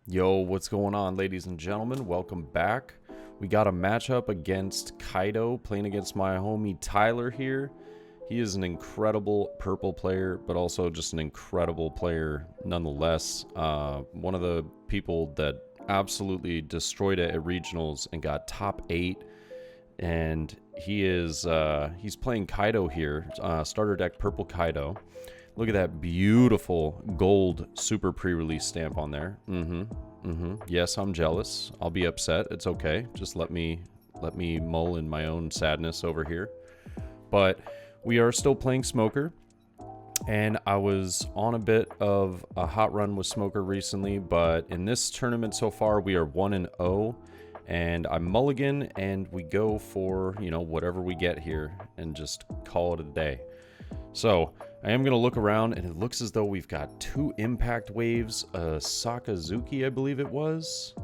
Yo, what's going on, ladies and gentlemen? Welcome back. We got a matchup against Kaido, playing against my homie Tyler here. He is an incredible purple player, but also just an incredible player nonetheless. One of the people that absolutely destroyed it at regionals and got top 8. And he's playing Kaido here, starter deck purple Kaido. Look at that beautiful gold super pre-release stamp on there. Yes, I'm jealous. I'll be upset. It's okay. Just let me mull in my own sadness over here. But we are still playing Smoker. And I was on a bit of a hot run with Smoker recently, but in this tournament so far, we are 1-0. And I mulligan and we go for, whatever we get here and just call it a day. So I am going to look around, and it looks as though we've got 2 impact waves, a Sakazuki, I believe it was.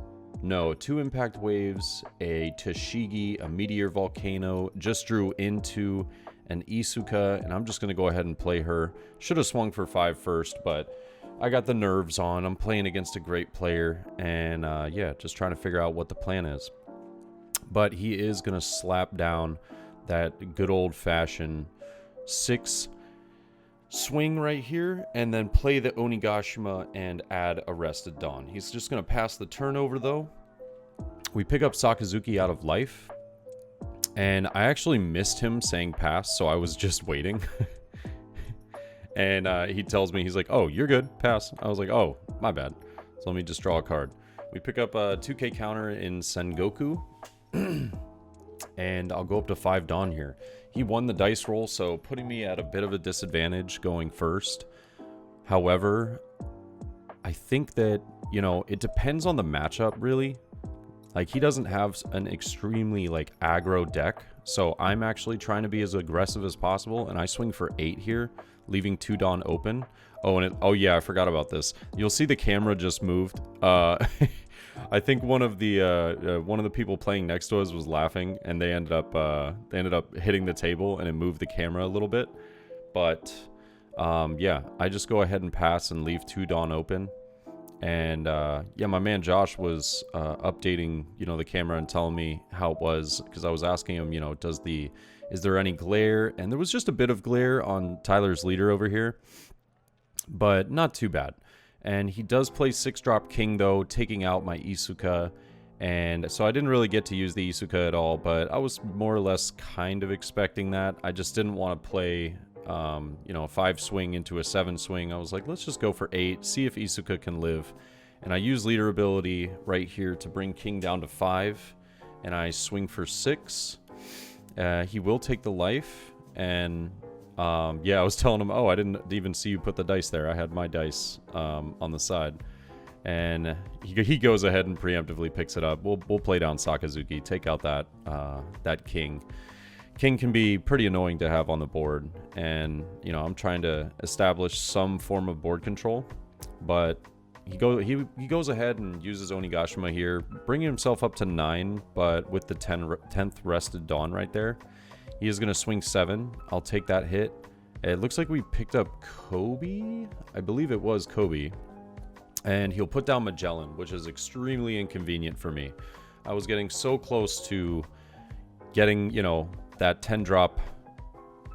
No, 2 impact waves, a Tashigi, a Meteor Volcano, just drew into an Isuka, and I'm just going to go ahead and play her. Should have swung for 5 first, but I got the nerves on. I'm playing against a great player, and yeah, just trying to figure out what the plan is. But he is going to slap down that good old-fashioned 6 swing right here, and then play the Onigashima and add Arrested Dawn. He's just going to pass the turnover, though. We pick up Sakazuki out of life, and I actually missed him saying pass, so I was just waiting. And he tells me, he's like, oh, you're good, pass. I was like, oh, my bad. So let me just draw a card. We pick up a 2k counter in Sengoku, and I'll go up to 5 Dawn here. He won the dice roll, so putting me at a bit of a disadvantage going first. However, I think that, it depends on the matchup, really. Like, he doesn't have an extremely, aggro deck, so I'm actually trying to be as aggressive as possible, and I swing for 8 here, leaving 2 Dawn open. Oh yeah, I forgot about this. You'll see the camera just moved. I think one of the people playing next to us was laughing, and they ended up hitting the table, and it moved the camera a little bit. But yeah, I just go ahead and pass and leave 2 Dawn open. And yeah, my man Josh was updating the camera and telling me how it was, because I was asking him, is there any glare? And there was just a bit of glare on Tyler's leader over here, but not too bad. And he does play 6-drop King, though, taking out my Isuka. And so I didn't really get to use the Isuka at all, but I was more or less kind of expecting that. I just didn't want to play, a 5 swing into a 7 swing. I was like, let's just go for 8, see if Isuka can live. And I use leader ability right here to bring King down to 5. And I swing for 6. He will take the life. And yeah, I was telling him, oh, I didn't even see you put the dice there. I had my dice on the side. And he goes ahead and preemptively picks it up. We'll play down Sakazuki, take out that King. King can be pretty annoying to have on the board. And, I'm trying to establish some form of board control. But he goes ahead and uses Onigashima here, bringing himself up to 9, but with the 10th Rested Dawn right there. He is going to swing 7. I'll take that hit. It looks like we picked up Kobe. I believe it was Kobe. And he'll put down Magellan, which is extremely inconvenient for me. I was getting so close to getting, that 10-drop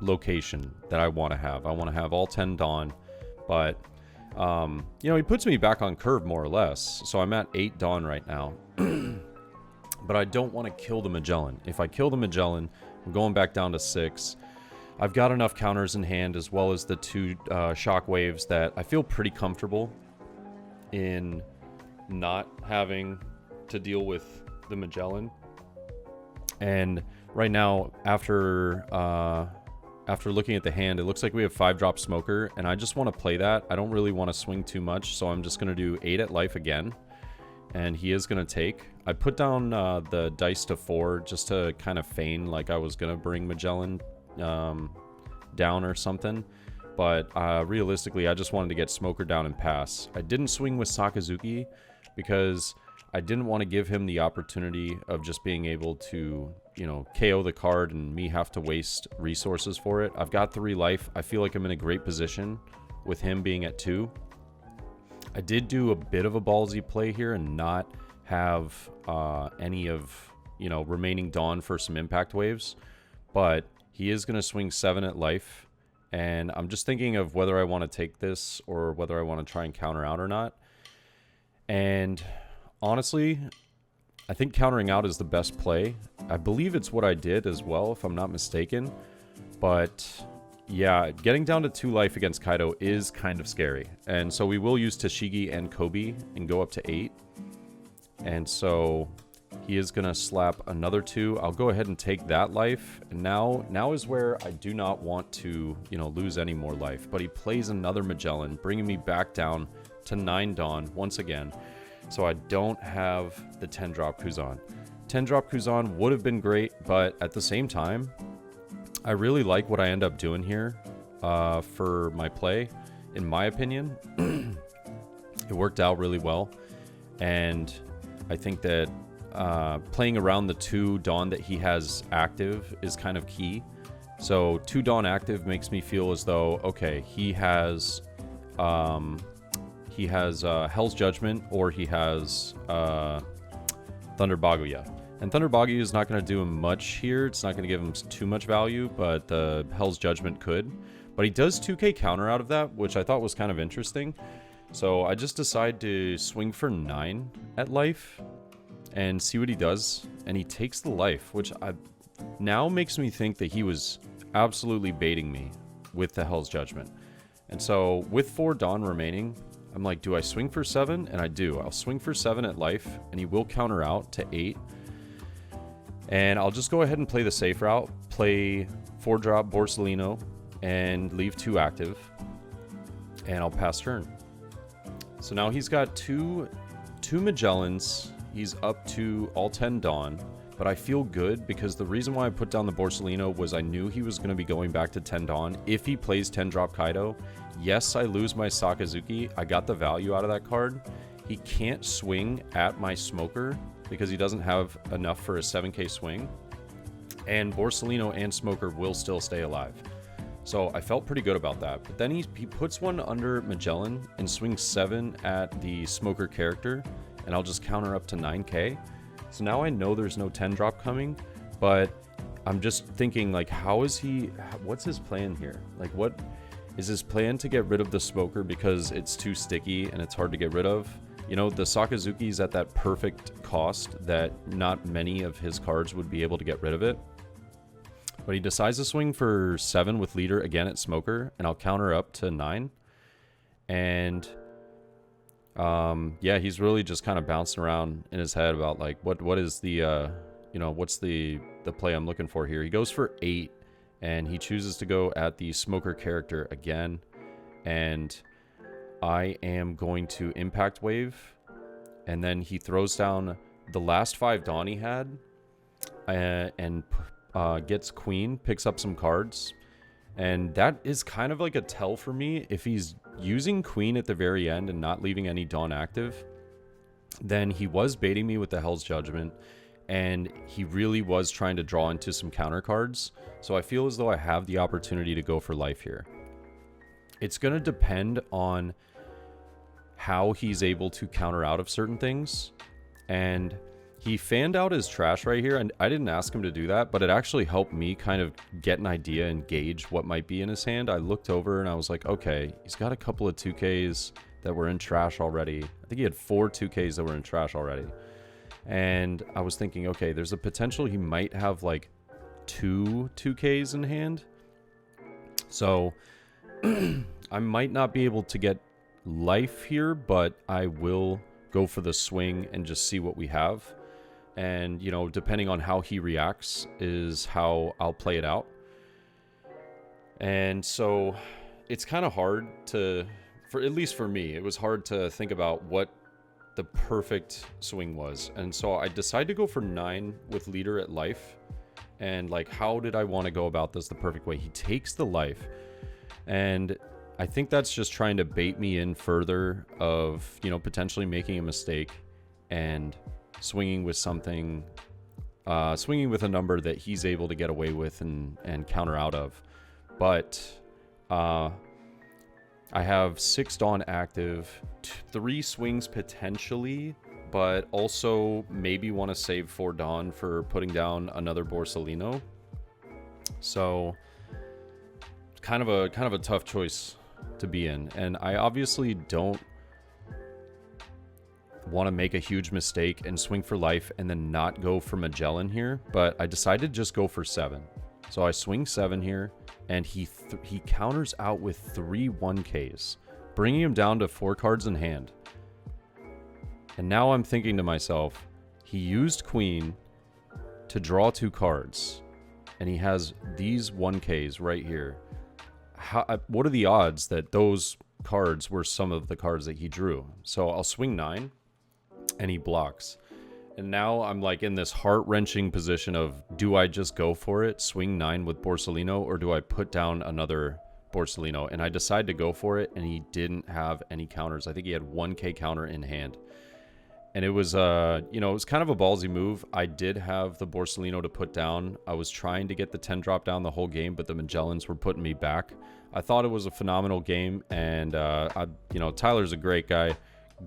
location that I want to have. I want to have all 10 Dawn. But, he puts me back on curve more or less. So I'm at 8 Dawn right now. But I don't want to kill the Magellan. If I kill the Magellan, I'm going back down to 6. I've got enough counters in hand, as well as the 2 shockwaves, that I feel pretty comfortable in not having to deal with the Magellan. And right now, after looking at the hand, it looks like we have 5-drop Smoker, and I just want to play that. I don't really want to swing too much, so I'm just going to do 8 at life again. And he is going to take. I put down the dice to 4 just to kind of feign like I was going to bring Magellan down or something. But realistically, I just wanted to get Smoker down and pass. I didn't swing with Sakazuki because I didn't want to give him the opportunity of just being able to, KO the card and me have to waste resources for it. I've got 3 life. I feel like I'm in a great position with him being at 2. I did do a bit of a ballsy play here and not have any of, you know, remaining Dawn for some impact waves, but he is going to swing 7 at life, and I'm just thinking of whether I want to take this or whether I want to try and counter out or not. And honestly, I think countering out is the best play. I believe it's what I did as well, if I'm not mistaken. But yeah, getting down to 2 life against Kaido is kind of scary. And so we will use Tashigi and Kobe and go up to 8. And so he is going to slap another 2. I'll go ahead and take that life. And now is where I do not want to, you know, lose any more life. But he plays another Magellan, bringing me back down to 9 Dawn once again. So I don't have the 10-drop Kuzan. 10-drop Kuzan would have been great, but at the same time, I really like what I end up doing here for my play. In my opinion, it worked out really well. And I think that playing around the 2 Dawn that he has active is kind of key. So 2 Dawn active makes me feel as though, okay, he has Hell's Judgment, or he has Thunder Baguya. And Thunder Baguya is not going to do him much here. It's not going to give him too much value, but Hell's Judgment could. But he does 2k counter out of that, which I thought was kind of interesting. So I just decide to swing for 9 at life and see what he does. And he takes the life, which now makes me think that he was absolutely baiting me with the Hell's Judgment. And so with 4 Dawn remaining, I'm like, do I swing for 7? And I do. I'll swing for 7 at life, and he will counter out to 8. And I'll just go ahead and play the safe route, play 4-drop Borsellino, and leave 2 active. And I'll pass turn. So now he's got two Magellans. He's up to all 10 Dawn. But I feel good because the reason why I put down the Borsellino was I knew he was going to be going back to 10 Dawn. If he plays 10-drop Kaido, yes, I lose my Sakazuki. I got the value out of that card. He can't swing at my Smoker because he doesn't have enough for a 7k swing. And Borsellino and Smoker will still stay alive. So I felt pretty good about that. But then he puts one under Magellan and swings 7 at the Smoker character. And I'll just counter up to 9k. So now I know there's no 10-drop coming, but I'm just thinking, like, what's his plan here? Like, what is his plan to get rid of the Smoker because it's too sticky and it's hard to get rid of? You know, the Sakazuki's at that perfect cost that not many of his cards would be able to get rid of it. But he decides to swing for 7 with leader again at Smoker, and I'll counter up to 9. And yeah, he's really just kind of bouncing around in his head about, like, what is the what's the play I'm looking for here. He goes for 8, and he chooses to go at the Smoker character again, and I am going to Impact Wave, and then he throws down the last 5 Dawn he had, and gets Queen, picks up some cards. And that is kind of like a tell for me. If he's using Queen at the very end and not leaving any Dawn active, then he was baiting me with the Hell's Judgment, and he really was trying to draw into some counter cards. So I feel as though I have the opportunity to go for life here. It's going to depend on how he's able to counter out of certain things. And he fanned out his trash right here, and I didn't ask him to do that, but it actually helped me kind of get an idea and gauge what might be in his hand. I looked over and I was like, okay, he's got a couple of 2Ks that were in trash already. I think he had 4 2Ks that were in trash already. And I was thinking, okay, there's a potential he might have like 2 2Ks in hand. So I might not be able to get life here, but I will go for the swing and just see what we have. And, you know, depending on how he reacts is how I'll play it out. And so it's kind of hard to, at least for me, it was hard to think about what the perfect swing was. And so I decided to go for 9 with leader at life. And, like, how did I want to go about this the perfect way? He takes the life. And I think that's just trying to bait me in further of, you know, potentially making a mistake and swinging with something, swinging with a number that he's able to get away with and counter out of. But I have 6 Dawn active, 3 swings potentially, but also maybe want to save 4 Dawn for putting down another Borsalino. So it's kind of a tough choice to be in, and I obviously don't want to make a huge mistake and swing for life and then not go for Magellan here, but I decided to just go for 7. So I swing 7 here, and he counters out with 3 1Ks, bringing him down to 4 cards in hand. And now I'm thinking to myself, he used Queen to draw 2 cards, and he has these 1Ks right here. What are the odds that those cards were some of the cards that he drew? So I'll swing 9, and he blocks. And now I'm like in this heart-wrenching position of, do I just go for it, swing 9 with Borsalino, or do I put down another Borsalino? And I decide to go for it, and he didn't have any counters. I think he had 1K counter in hand. And it was, it was kind of a ballsy move. I did have the Borsalino to put down. I was trying to get the 10 drop down the whole game, but the Magellans were putting me back. I thought it was a phenomenal game, and, Tyler's a great guy.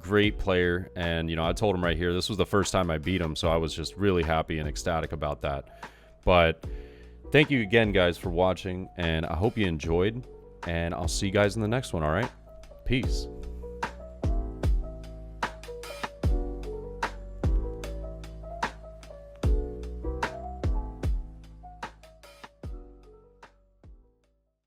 Great player, and I told him right here, this was the first time I beat him, so I was just really happy and ecstatic about that. But thank you again, guys, for watching, and I hope you enjoyed, and I'll see you guys in the next one. All right, peace.